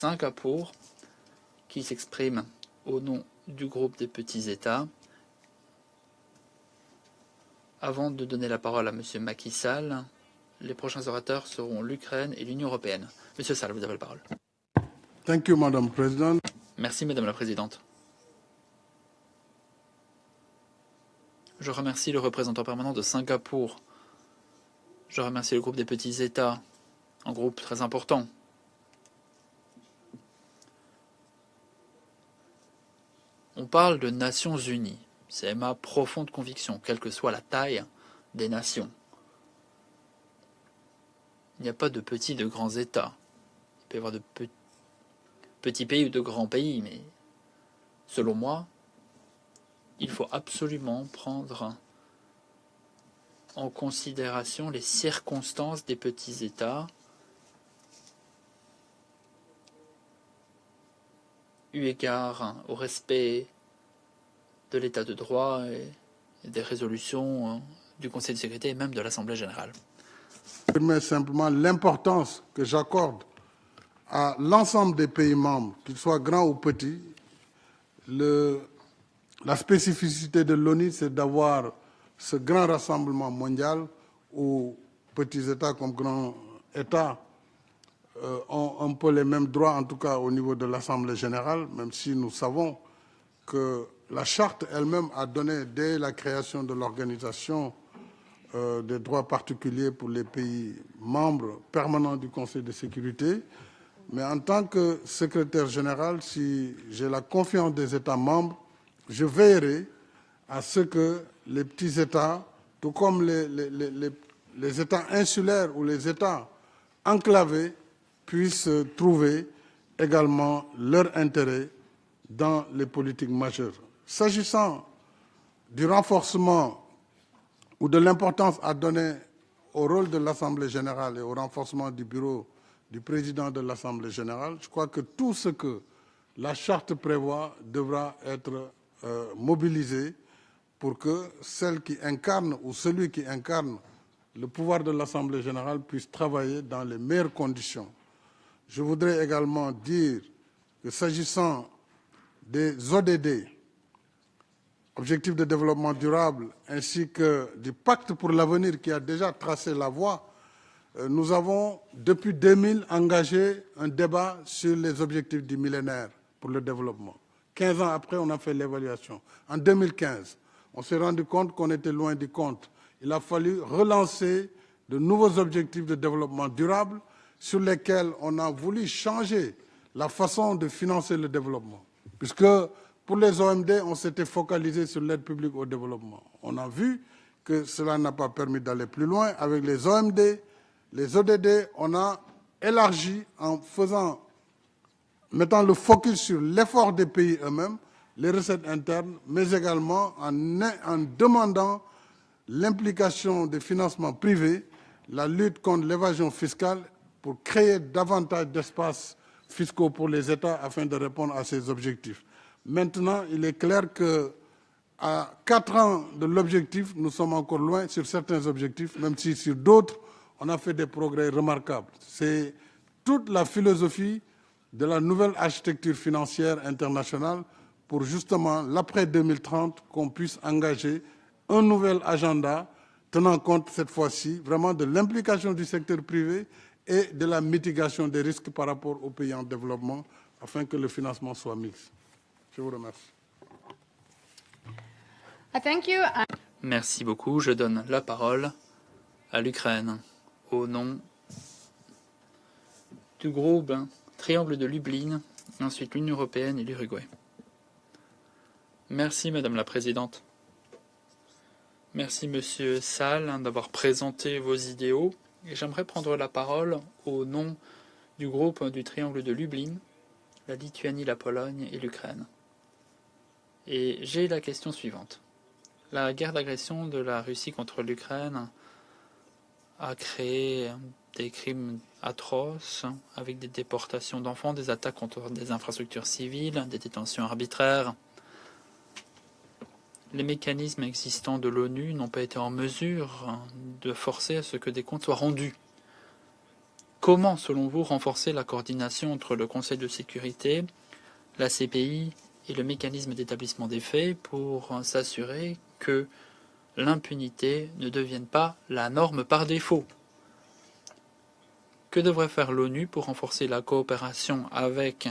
Singapour, qui s'exprime au nom du groupe des petits États. Avant de donner la parole à M. Macky Sall, les prochains orateurs seront l'Ukraine et l'Union européenne. Monsieur Sall, vous avez la parole. Thank you, Madam President. Merci, Madame la Présidente. Je remercie le représentant permanent de Singapour. Je remercie le groupe des petits États, un groupe très important. On parle de Nations Unies. C'est ma profonde conviction, quelle que soit la taille des nations. Il n'y a pas de petits, de grands États. Il peut y avoir de petits pays ou de grands pays, mais selon moi, il faut absolument prendre en considération les circonstances des petits États, eu égard au respect de l'état de droit et des résolutions du Conseil de sécurité et même de l'Assemblée générale. J'affirme simplement l'importance que j'accorde à l'ensemble des pays membres, qu'ils soient grands ou petits. La spécificité de l'ONU, c'est d'avoir ce grand rassemblement mondial où petits États comme grands États ont un peu les mêmes droits, en tout cas au niveau de l'Assemblée générale, même si nous savons que la charte elle-même a donné, dès la création de l'organisation, des droits particuliers pour les pays membres permanents du Conseil de sécurité. Mais en tant que secrétaire général, si j'ai la confiance des États membres, je veillerai à ce que les petits États, tout comme les États insulaires ou les États enclavés, puissent trouver également leur intérêt dans les politiques majeures. S'agissant du renforcement ou de l'importance à donner au rôle de l'Assemblée générale et au renforcement du bureau du président de l'Assemblée générale, je crois que tout ce que la charte prévoit devra être mobilisé pour que celle qui incarne ou celui qui incarne le pouvoir de l'Assemblée générale puisse travailler dans les meilleures conditions. Je voudrais également dire que s'agissant des ODD, Objectifs de développement durable, ainsi que du pacte pour l'avenir qui a déjà tracé la voie, nous avons, depuis 2000, engagé un débat sur les objectifs du millénaire pour le développement. 15 ans après, on a fait l'évaluation. En 2015, on s'est rendu compte qu'on était loin du compte. Il a fallu relancer de nouveaux objectifs de développement durable sur lesquels on a voulu changer la façon de financer le développement. Puisque pour les OMD, on s'était focalisé sur l'aide publique au développement. On a vu que cela n'a pas permis d'aller plus loin. Avec les OMD, les ODD, on a élargi en mettant le focus sur l'effort des pays eux-mêmes, les recettes internes, mais également en demandant l'implication des financements privés, la lutte contre l'évasion fiscale pour créer davantage d'espaces fiscaux pour les États afin de répondre à ces objectifs. Maintenant, il est clair qu'à 4 ans de l'objectif, nous sommes encore loin sur certains objectifs, même si sur d'autres, on a fait des progrès remarquables. C'est toute la philosophie de la nouvelle architecture financière internationale pour justement, l'après 2030, qu'on puisse engager un nouvel agenda tenant compte cette fois-ci vraiment de l'implication du secteur privé et de la mitigation des risques par rapport aux pays en développement afin que le financement soit mixte. Je vous remercie. Thank you. Merci beaucoup. Je donne la parole à l'Ukraine au nom du groupe Triangle de Lublin, et ensuite l'Union européenne et l'Uruguay. Merci Madame la Présidente. Merci Monsieur Sall d'avoir présenté vos idéaux. Et j'aimerais prendre la parole au nom du groupe du Triangle de Lublin, la Lituanie, la Pologne et l'Ukraine. Et j'ai la question suivante. La guerre d'agression de la Russie contre l'Ukraine a créé des crimes atroces avec des déportations d'enfants, des attaques contre des infrastructures civiles, des détentions arbitraires. Les mécanismes existants de l'ONU n'ont pas été en mesure de forcer à ce que des comptes soient rendus. Comment, selon vous, renforcer la coordination entre le Conseil de sécurité, la CPI et le mécanisme d'établissement des faits pour s'assurer que l'impunité ne devienne pas la norme par défaut? Que devrait faire l'ONU pour renforcer la coopération avec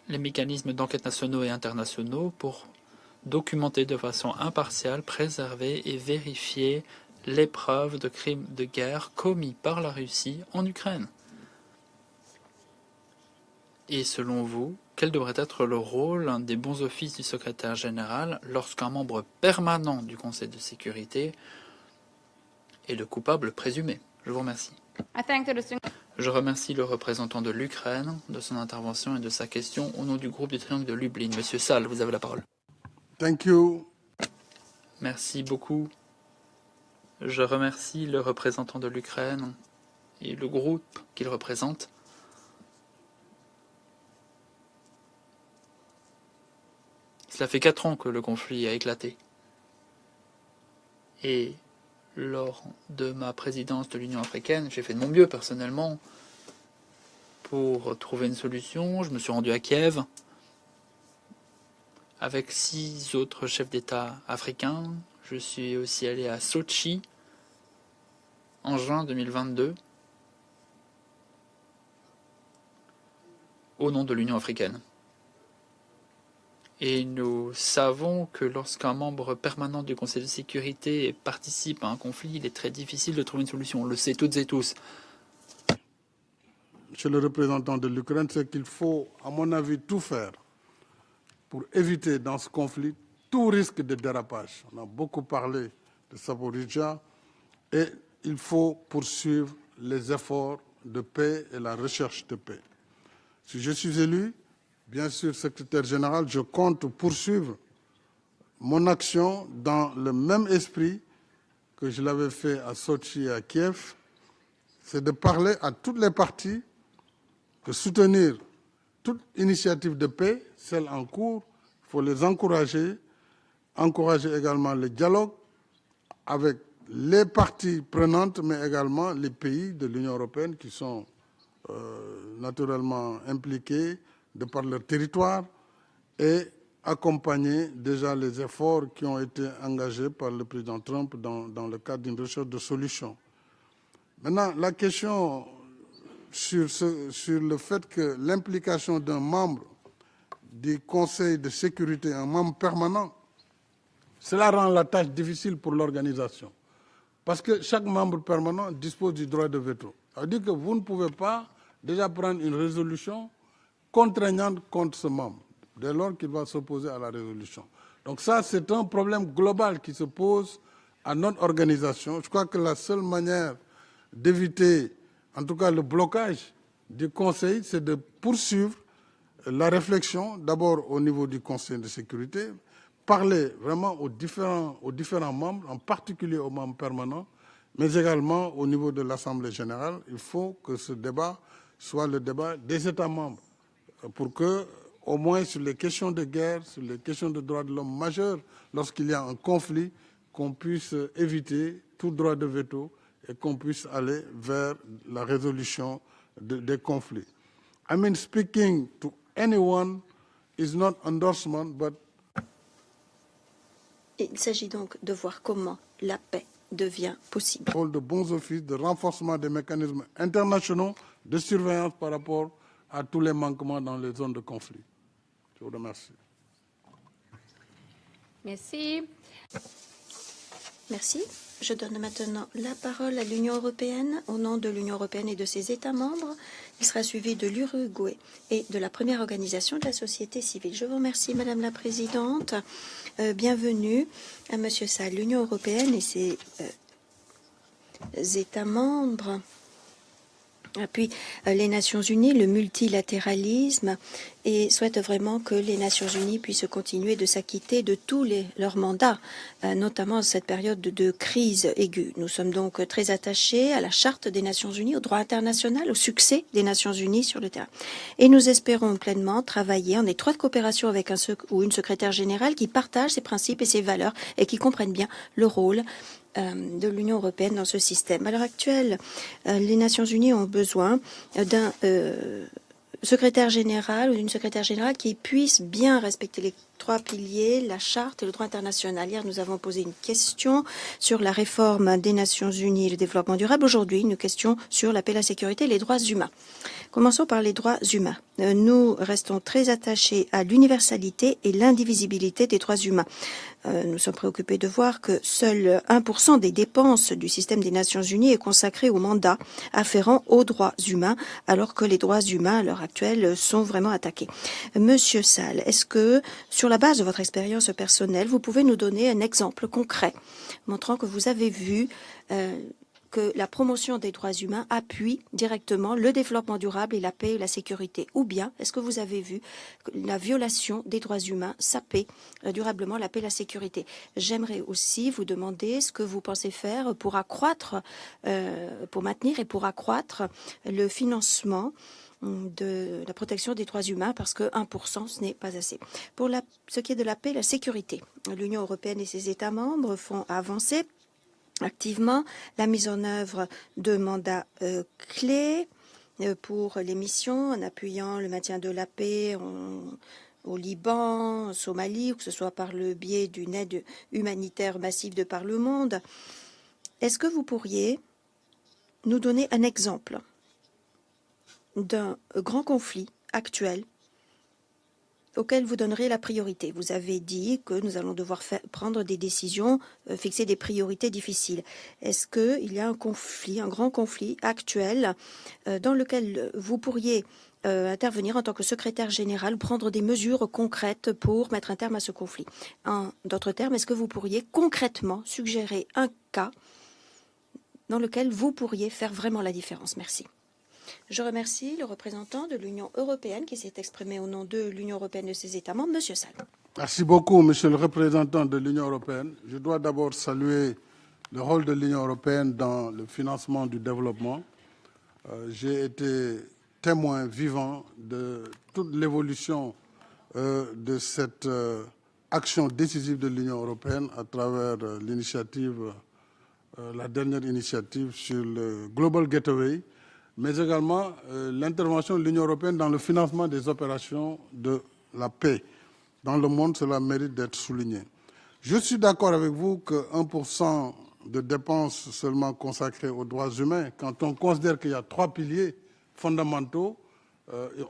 les mécanismes d'enquête nationaux et internationaux pour documenter de façon impartiale, préserver et vérifier les preuves de crimes de guerre commis par la Russie en Ukraine? Et selon vous, quel devrait être le rôle des bons offices du secrétaire général lorsqu'un membre permanent du Conseil de sécurité est le coupable présumé? Je vous remercie. Je remercie le représentant de l'Ukraine de son intervention et de sa question au nom du groupe du Triangle de Lublin. Monsieur Sall, vous avez la parole. Thank you. Merci beaucoup. Je remercie le représentant de l'Ukraine et le groupe qu'il représente. Cela fait 4 ans que le conflit a éclaté. Et lors de ma présidence de l'Union africaine, j'ai fait de mon mieux personnellement pour trouver une solution. Je me suis rendu à Kiev avec 6 autres chefs d'État africains. Je suis aussi allé à Sochi en juin 2022 au nom de l'Union africaine. Et nous savons que lorsqu'un membre permanent du Conseil de sécurité participe à un conflit, il est très difficile de trouver une solution. On le sait toutes et tous. Monsieur le représentant de l'Ukraine, c'est qu'il faut, à mon avis, tout faire pour éviter dans ce conflit tout risque de dérapage. On a beaucoup parlé de Zaporizhzhia et il faut poursuivre les efforts de paix et la recherche de paix. Si je suis élu, bien sûr, secrétaire général, je compte poursuivre mon action dans le même esprit que je l'avais fait à Sochi et à Kiev, c'est de parler à toutes les parties, de soutenir toute initiative de paix, celle en cours, il faut les encourager également le dialogue avec les parties prenantes, mais également les pays de l'Union européenne qui sont naturellement impliqués de par leur territoire et accompagner déjà les efforts qui ont été engagés par le président Trump dans le cadre d'une recherche de solutions. Maintenant, la question sur le fait que l'implication d'un membre du Conseil de sécurité, un membre permanent, cela rend la tâche difficile pour l'organisation. Parce que chaque membre permanent dispose du droit de veto. Ça veut dire que vous ne pouvez pas déjà prendre une résolution contraignante contre ce membre, dès lors qu'il va s'opposer à la résolution. Donc ça, c'est un problème global qui se pose à notre organisation. Je crois que la seule manière d'éviter, en tout cas le blocage du Conseil, c'est de poursuivre la réflexion, d'abord au niveau du Conseil de sécurité, parler vraiment aux différents membres, en particulier aux membres permanents, mais également au niveau de l'Assemblée générale. Il faut que ce débat soit le débat des États membres, pour que, au moins sur les questions de guerre, sur les questions de droits de l'homme majeures, lorsqu'il y a un conflit, qu'on puisse éviter tout droit de veto et qu'on puisse aller vers la résolution des conflits. I mean, speaking to anyone is not endorsement, but... Il s'agit donc de voir comment la paix devient possible. De bons offices, de renforcement des mécanismes internationaux de surveillance par rapport à tous les manquements dans les zones de conflit. Je vous remercie. Merci. Merci. Je donne maintenant la parole à l'Union européenne, au nom de l'Union européenne et de ses États membres. Il sera suivi de l'Uruguay et de la première organisation de la société civile. Je vous remercie, Madame la Présidente. Bienvenue à Monsieur Sall. L'Union européenne et ses États membres appuient les Nations Unies, le multilatéralisme, et souhaitent vraiment que les Nations Unies puissent continuer de s'acquitter de tous leurs mandats, notamment en cette période de crise aiguë. Nous sommes donc très attachés à la Charte des Nations Unies, au droit international, au succès des Nations Unies sur le terrain. Et nous espérons pleinement travailler en étroite coopération avec un ou une secrétaire générale qui partage ses principes et ses valeurs et qui comprenne bien le rôle de l'Union européenne dans ce système. À l'heure actuelle, les Nations unies ont besoin d'un secrétaire général ou d'une secrétaire générale qui puisse bien respecter les 3 piliers, la charte et le droit international. Hier, nous avons posé une question sur la réforme des Nations unies et le développement durable. Aujourd'hui, une question sur la paix, la sécurité et les droits humains. Commençons par les droits humains. Nous restons très attachés à l'universalité et l'indivisibilité des droits humains. Nous sommes préoccupés de voir que seul 1% des dépenses du système des Nations unies est consacré au mandat afférent aux droits humains, alors que les droits humains, à l'heure actuelle, sont vraiment attaqués. Monsieur Sall, est-ce que, sur la base de votre expérience personnelle, vous pouvez nous donner un exemple concret montrant que vous avez vu que la promotion des droits humains appuie directement le développement durable et la paix et la sécurité? Ou bien, est-ce que vous avez vu que la violation des droits humains saper durablement la paix et la sécurité? J'aimerais aussi vous demander ce que vous pensez faire pour accroître, pour maintenir et pour accroître le financement de la protection des droits humains, parce que 1%, ce n'est pas assez. Pour ce qui est de la paix et la sécurité, l'Union européenne et ses États membres font avancer activement la mise en œuvre de mandats clés pour les missions, en appuyant le maintien de la paix au Liban, en Somalie, ou que ce soit par le biais d'une aide humanitaire massive de par le monde. Est-ce que vous pourriez nous donner un exemple d'un grand conflit actuel auquel vous donneriez la priorité? Vous avez dit que nous allons devoir prendre des décisions, fixer des priorités difficiles. Est-ce qu'il y a un conflit, un grand conflit actuel dans lequel vous pourriez intervenir en tant que secrétaire général, prendre des mesures concrètes pour mettre un terme à ce conflit? En d'autres termes, est-ce que vous pourriez concrètement suggérer un cas dans lequel vous pourriez faire vraiment la différence? Merci. Je remercie le représentant de l'Union européenne qui s'est exprimé au nom de l'Union européenne et de ses États membres, Monsieur Sall. Merci beaucoup, Monsieur le représentant de l'Union européenne. Je dois d'abord saluer le rôle de l'Union européenne dans le financement du développement. J'ai été témoin vivant de toute l'évolution de cette action décisive de l'Union européenne à travers l'initiative, la dernière initiative sur le Global Gateway, mais également l'intervention de l'Union européenne dans le financement des opérations de la paix. Dans le monde, cela mérite d'être souligné. Je suis d'accord avec vous que 1% de dépenses seulement consacrées aux droits humains, quand on considère qu'il y a 3 piliers fondamentaux,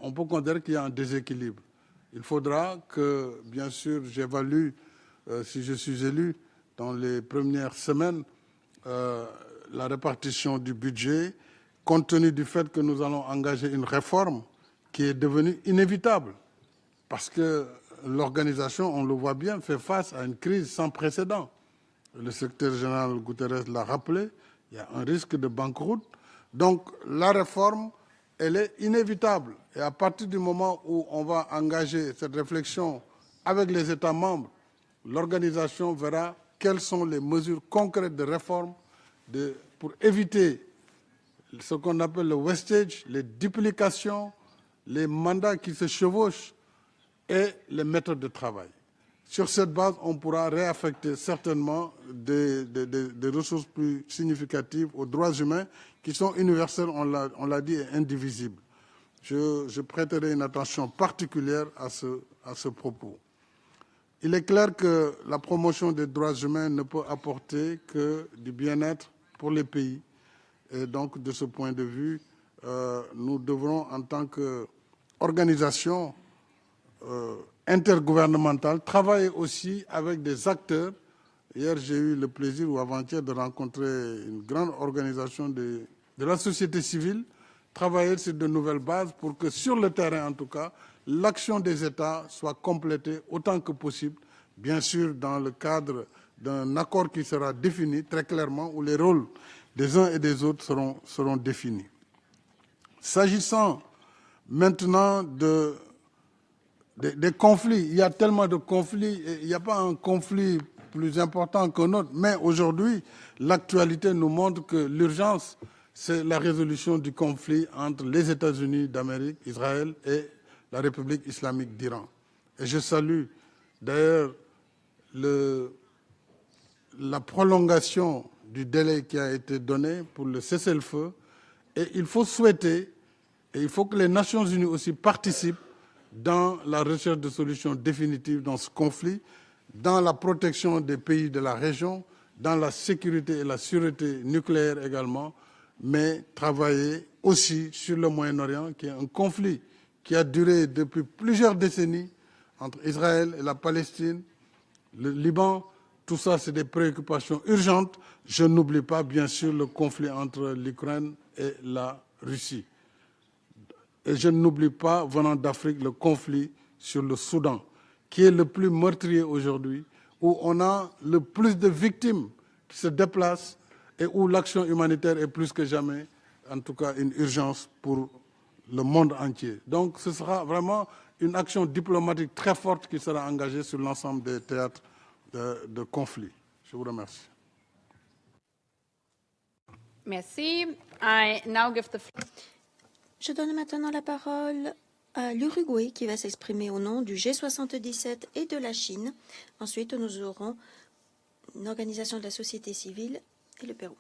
on peut considérer qu'il y a un déséquilibre. Il faudra que, bien sûr, j'évalue, si je suis élu, dans les premières semaines, la répartition du budget, compte tenu du fait que nous allons engager une réforme qui est devenue inévitable, parce que l'organisation, on le voit bien, fait face à une crise sans précédent. Le secrétaire général Guterres l'a rappelé, il y a un risque de banqueroute. Donc la réforme, elle est inévitable. Et à partir du moment où on va engager cette réflexion avec les États membres, l'organisation verra quelles sont les mesures concrètes de réforme pour éviter ce qu'on appelle le wastage, les duplications, les mandats qui se chevauchent et les méthodes de travail. Sur cette base, on pourra réaffecter certainement des ressources plus significatives aux droits humains qui sont universels, on l'a dit, et indivisibles. Je prêterai une attention particulière à ce propos. Il est clair que la promotion des droits humains ne peut apporter que du bien-être pour les pays. Et donc, de ce point de vue, nous devrons, en tant qu'organisation intergouvernementale, travailler aussi avec des acteurs. Hier, j'ai eu le plaisir, ou avant-hier, de rencontrer une grande organisation de la société civile, travailler sur de nouvelles bases pour que, sur le terrain en tout cas, l'action des États soit complétée autant que possible, bien sûr dans le cadre d'un accord qui sera défini très clairement, où les rôles des uns et des autres seront définis. S'agissant maintenant des conflits, il y a tellement de conflits, et il n'y a pas un conflit plus important qu'un autre, mais aujourd'hui, l'actualité nous montre que l'urgence, c'est la résolution du conflit entre les États-Unis d'Amérique, Israël et la République islamique d'Iran. Et je salue d'ailleurs la prolongation du délai qui a été donné pour le cessez-le-feu. Et il faut souhaiter, et il faut que les Nations Unies aussi participent dans la recherche de solutions définitives dans ce conflit, dans la protection des pays de la région, dans la sécurité et la sûreté nucléaire également, mais travailler aussi sur le Moyen-Orient, qui est un conflit qui a duré depuis plusieurs décennies entre Israël et la Palestine, le Liban. Tout ça, c'est des préoccupations urgentes. Je n'oublie pas, bien sûr, le conflit entre l'Ukraine et la Russie. Et je n'oublie pas, venant d'Afrique, le conflit sur le Soudan, qui est le plus meurtrier aujourd'hui, où on a le plus de victimes qui se déplacent et où l'action humanitaire est plus que jamais, en tout cas, une urgence pour le monde entier. Donc ce sera vraiment une action diplomatique très forte qui sera engagée sur l'ensemble des théâtres de conflit. Je vous remercie. Merci. I now give the floor. Je donne maintenant la parole à l'Uruguay qui va s'exprimer au nom du G77 et de la Chine. Ensuite, nous aurons une organisation de la société civile et le Pérou.